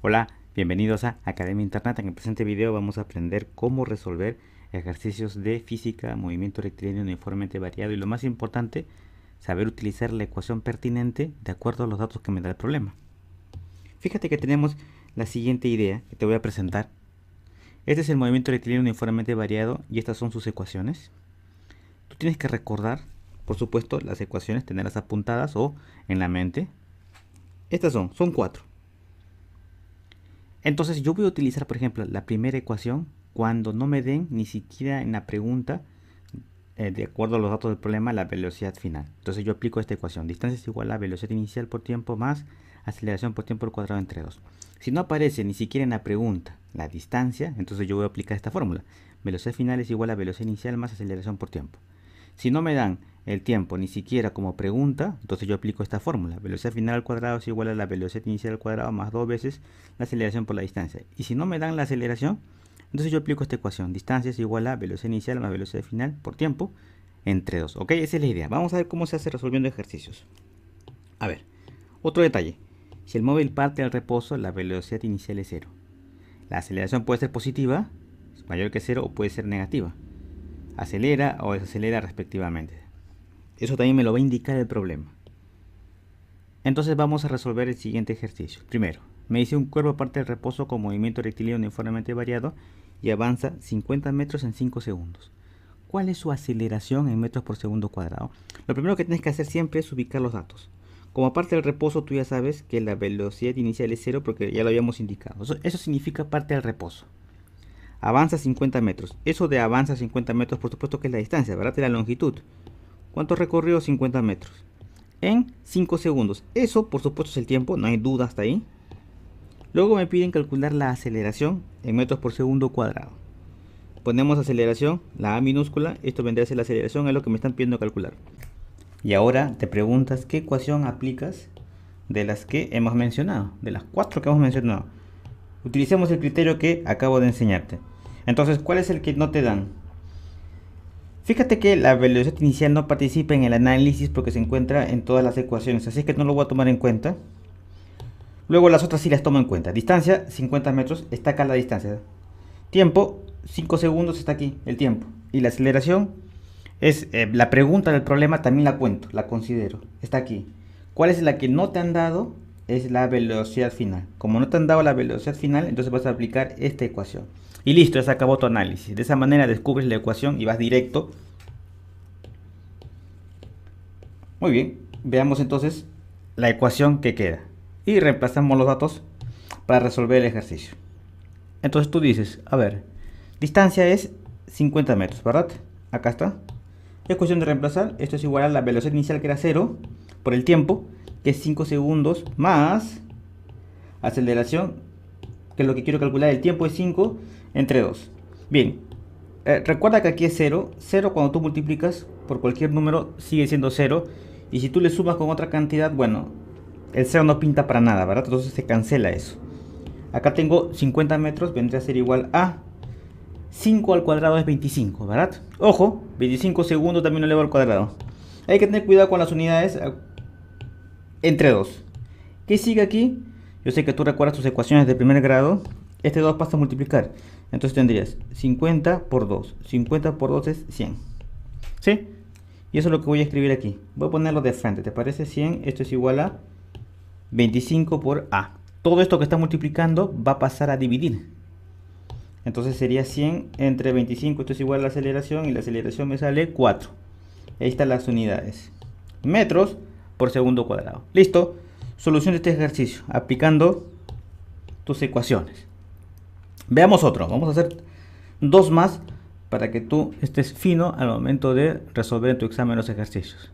Hola, bienvenidos a Academia Internet. En el presente video vamos a aprender cómo resolver ejercicios de física, movimiento rectilíneo uniformemente variado y lo más importante, saber utilizar la ecuación pertinente de acuerdo a los datos que me da el problema. Fíjate que tenemos la siguiente idea que te voy a presentar. Este es el movimiento rectilíneo uniformemente variado y estas son sus ecuaciones. Tú tienes que recordar, por supuesto, las ecuaciones, tenerlas apuntadas o en la mente. Estas son cuatro. Entonces yo voy a utilizar, por ejemplo, la primera ecuación cuando no me den ni siquiera en la pregunta, de acuerdo a los datos del problema, la velocidad final. Entonces yo aplico esta ecuación. Distancia es igual a velocidad inicial por tiempo más aceleración por tiempo al cuadrado entre 2. Si no aparece ni siquiera en la pregunta la distancia, entonces yo voy a aplicar esta fórmula. Velocidad final es igual a velocidad inicial más aceleración por tiempo. Si no me dan el tiempo ni siquiera como pregunta, entonces yo aplico esta fórmula. Velocidad final al cuadrado es igual a la velocidad inicial al cuadrado más 2 veces la aceleración por la distancia. Y si no me dan la aceleración, entonces yo aplico esta ecuación. Distancia es igual a velocidad inicial más velocidad final por tiempo entre 2. ¿Ok? Esa es la idea. Vamos a ver cómo se hace resolviendo ejercicios. A ver, otro detalle. Si el móvil parte al reposo, la velocidad inicial es 0. La aceleración puede ser positiva, mayor que 0, o puede ser negativa. Acelera o desacelera respectivamente. Eso también me lo va a indicar el problema. Entonces vamos a resolver el siguiente ejercicio. Primero, me dice un cuerpo parte del reposo con movimiento rectilíneo uniformemente variado y avanza 50 metros en 5 segundos. ¿Cuál es su aceleración en metros por segundo cuadrado? Lo primero que tienes que hacer siempre es ubicar los datos. Como parte del reposo, tú ya sabes que la velocidad inicial es 0 porque ya lo habíamos indicado. Eso significa parte del reposo. Avanza 50 metros. Eso de avanza 50 metros, por supuesto que es la distancia, ¿verdad? De la longitud. ¿Cuánto recorrió? 50 metros. En 5 segundos. Eso, por supuesto, es el tiempo, no hay duda hasta ahí. Luego me piden calcular la aceleración en metros por segundo cuadrado. Ponemos aceleración, la A minúscula, esto vendría a ser la aceleración, es lo que me están pidiendo calcular. Y ahora te preguntas qué ecuación aplicas de las que hemos mencionado, de las 4 que hemos mencionado. Utilicemos el criterio que acabo de enseñarte. Entonces, ¿cuál es el que no te dan? Fíjate que la velocidad inicial no participa en el análisis porque se encuentra en todas las ecuaciones, así que no lo voy a tomar en cuenta. Luego las otras sí las tomo en cuenta. Distancia, 50 metros, está acá la distancia. Tiempo, 5 segundos, está aquí el tiempo. Y la aceleración es la pregunta del problema, también la cuento, la considero, está aquí. ¿Cuál es la que no te han dado? Es la velocidad final. Como no te han dado la velocidad final, entonces vas a aplicar esta ecuación. Y listo, ya se acabó tu análisis. De esa manera descubres la ecuación y vas directo. Muy bien, veamos entonces la ecuación que queda. Y reemplazamos los datos para resolver el ejercicio. Entonces tú dices, a ver, distancia es 50 metros, ¿verdad? Acá está. Es cuestión de reemplazar. Esto es igual a la velocidad inicial que era 0 por el tiempo, que es 5 segundos, más aceleración, que es lo que quiero calcular. El tiempo es 5 entre 2. Bien, recuerda que aquí es 0. 0 cuando tú multiplicas por cualquier número sigue siendo 0. Y si tú le sumas con otra cantidad, bueno, el 0 no pinta para nada, ¿verdad? Entonces se cancela eso. Acá tengo 50 metros, vendría a ser igual a 5 al cuadrado es 25, ¿verdad? Ojo, 25 segundos también lo elevo al cuadrado. Hay que tener cuidado con las unidades entre 2. ¿Qué sigue aquí? Yo sé que tú recuerdas tus ecuaciones de primer grado. Este 2 pasa a multiplicar. Entonces tendrías 50 por 2. 50 por 2 es 100. ¿Sí? Y eso es lo que voy a escribir aquí. Voy a ponerlo de frente. ¿Te parece? 100. Esto es igual a 25 por A. Todo esto que está multiplicando va a pasar a dividir. Entonces sería 100 entre 25. Esto es igual a la aceleración. Y la aceleración me sale 4. Ahí están las unidades. Metros por segundo cuadrado. Listo. Solución de este ejercicio. Aplicando tus ecuaciones. Veamos otro. Vamos a hacer dos más para que tú estés fino al momento de resolver en tu examen los ejercicios.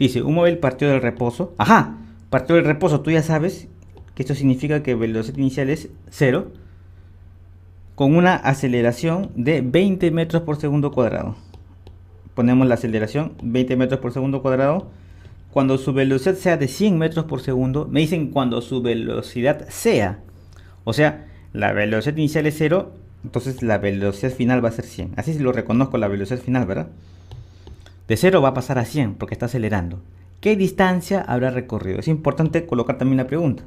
Dice, un móvil partió del reposo. Ajá, partió del reposo. Tú ya sabes que esto significa que velocidad inicial es 0. Con una aceleración de 20 metros por segundo cuadrado. Ponemos la aceleración 20 metros por segundo cuadrado. Cuando su velocidad sea de 100 metros por segundo, me dicen cuando su velocidad sea. O sea, la velocidad inicial es 0, entonces la velocidad final va a ser 100. Así lo reconozco la velocidad final, ¿verdad? De 0 va a pasar a 100 porque está acelerando. ¿Qué distancia habrá recorrido? Es importante colocar también la pregunta.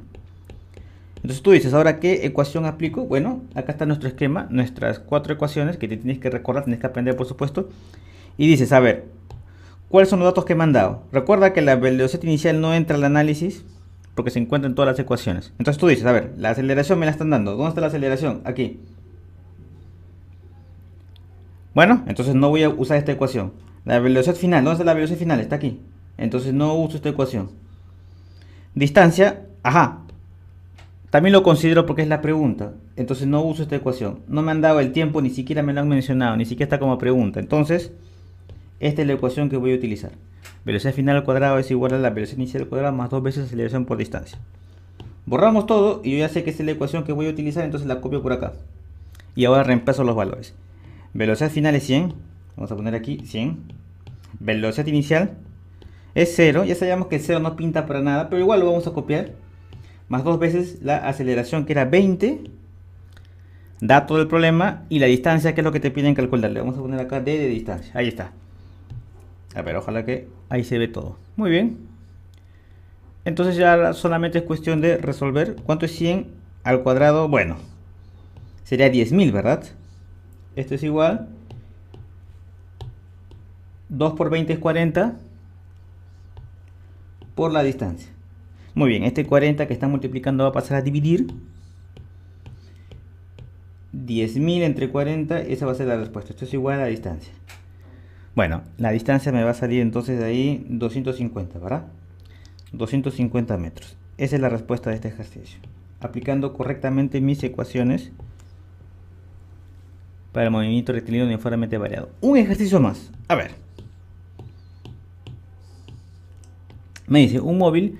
Entonces tú dices, ¿ahora qué ecuación aplico? Bueno, acá está nuestro esquema, nuestras 4 ecuaciones que te tienes que recordar, tienes que aprender por supuesto. Y dices, a ver, ¿cuáles son los datos que me han dado? Recuerda que la velocidad inicial no entra al análisis porque se encuentra en todas las ecuaciones. Entonces tú dices, a ver, la aceleración me la están dando. ¿Dónde está la aceleración? Aquí. Bueno, entonces no voy a usar esta ecuación. La velocidad final, ¿dónde está la velocidad final? Está aquí. Entonces no uso esta ecuación. Distancia, ajá. También lo considero porque es la pregunta. Entonces no uso esta ecuación. No me han dado el tiempo, ni siquiera me lo han mencionado, ni siquiera está como pregunta. Entonces, esta es la ecuación que voy a utilizar. Velocidad final al cuadrado es igual a la velocidad inicial al cuadrado más 2 veces aceleración por distancia. Borramos todo y yo ya sé que esta es la ecuación que voy a utilizar, entonces la copio por acá. Y ahora reemplazo los valores. Velocidad final es 100. Vamos a poner aquí 100. Velocidad inicial es 0. Ya sabíamos que el 0 no pinta para nada, pero igual lo vamos a copiar. Más 2 veces la aceleración que era 20. Dato del problema y la distancia que es lo que te piden calcular. Le vamos a poner acá D de distancia. Ahí está. A ver, ojalá que ahí se ve todo. Muy bien. Entonces ya solamente es cuestión de resolver. ¿Cuánto es 100 al cuadrado? Bueno, sería 10.000, ¿verdad? Esto es igual. 2 por 20 es 40 por la distancia. Muy bien, este 40 que está multiplicando va a pasar a dividir. 10.000 entre 40, esa va a ser la respuesta. Esto es igual a la distancia. Bueno, la distancia me va a salir entonces de ahí 250, ¿verdad? 250 metros. Esa es la respuesta de este ejercicio. Aplicando correctamente mis ecuaciones para el movimiento rectilíneo uniformemente variado. Un ejercicio más. A ver. Me dice, un móvil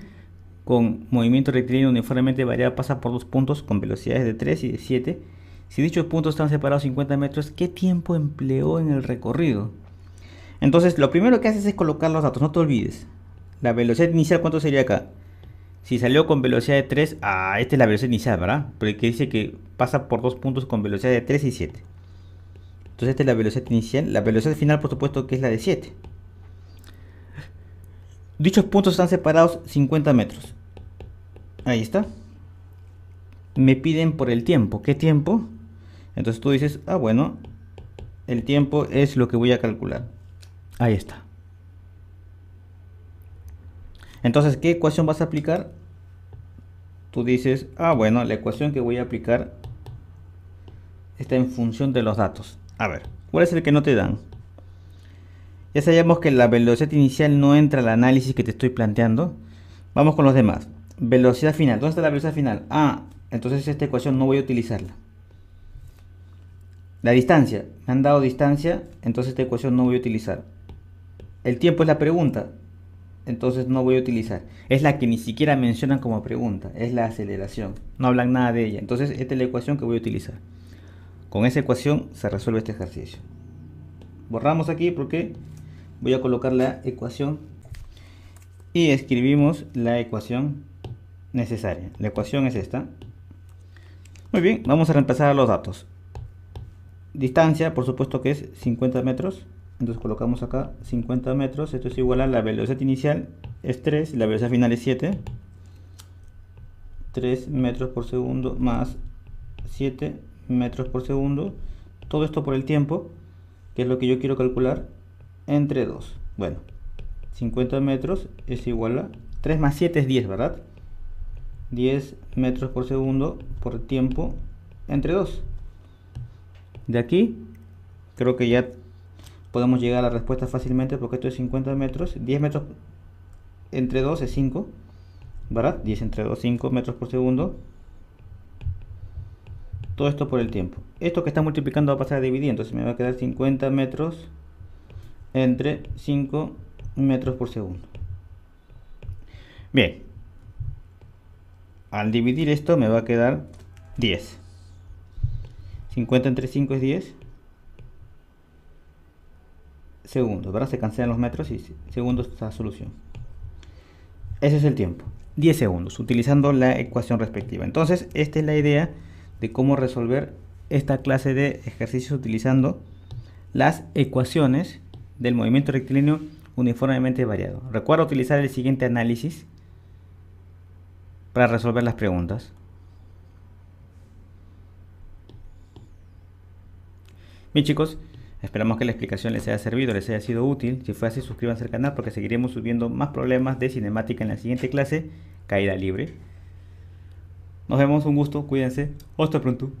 con movimiento rectilíneo uniformemente variado pasa por dos puntos con velocidades de 3 y de 7. Si dichos puntos están separados 50 metros, ¿qué tiempo empleó en el recorrido? Entonces, lo primero que haces es colocar los datos, no te olvides. La velocidad inicial, ¿cuánto sería acá? Si salió con velocidad de 3, esta es la velocidad inicial, ¿verdad? Pero el que dice que pasa por dos puntos con velocidad de 3 y 7. Entonces, esta es la velocidad inicial. La velocidad final, por supuesto, que es la de 7. Dichos puntos están separados 50 metros. Ahí está. Me piden por el tiempo. ¿Qué tiempo? Entonces tú dices, bueno, el tiempo es lo que voy a calcular. Ahí está. Entonces, ¿qué ecuación vas a aplicar? Tú dices, bueno, la ecuación que voy a aplicar está en función de los datos. A ver, ¿cuál es el que no te dan? Ya sabemos que la velocidad inicial no entra al análisis que te estoy planteando. Vamos con los demás. Velocidad final. ¿Dónde está la velocidad final? Entonces esta ecuación no voy a utilizarla. La distancia. Me han dado distancia, entonces esta ecuación no voy a utilizar. El tiempo es la pregunta, entonces no voy a utilizar. Es la que ni siquiera mencionan como pregunta. Es la aceleración. No hablan nada de ella. Entonces esta es la ecuación que voy a utilizar. Con esa ecuación se resuelve este ejercicio. Borramos aquí porque voy a colocar la ecuación y escribimos la ecuación necesaria. La ecuación es esta. Muy bien, vamos a reemplazar los datos. Distancia, por supuesto que es 50 metros. Entonces colocamos acá 50 metros. Esto es igual a la velocidad inicial es 3 y la velocidad final es 7. 3 metros por segundo más 7 metros por segundo. Todo esto por el tiempo, que es lo que yo quiero calcular, entre 2. Bueno, 50 metros es igual a 3 más 7 es 10, ¿verdad? 10 metros por segundo por tiempo entre 2. De aquí creo que ya podemos llegar a la respuesta fácilmente porque esto es 50 metros. 10 metros entre 2 es 5, ¿verdad? 10 entre 2, 5 metros por segundo. Todo esto por el tiempo. Esto que está multiplicando va a pasar a dividir, entonces me va a quedar 50 metros entre 5 metros por segundo. Bien. Al dividir esto me va a quedar 10. 50 entre 5 es 10 segundos, ¿verdad? Se cancelan los metros y segundos esta solución. Ese es el tiempo. 10 segundos, utilizando la ecuación respectiva. Entonces, esta es la idea de cómo resolver esta clase de ejercicios utilizando las ecuaciones del movimiento rectilíneo uniformemente variado. Recuerda utilizar el siguiente análisis para resolver las preguntas. Bien chicos, esperamos que la explicación les haya servido, les haya sido útil. Si fue así, suscríbanse al canal porque seguiremos subiendo más problemas de cinemática en la siguiente clase, caída libre. Nos vemos, un gusto, cuídense, hasta pronto.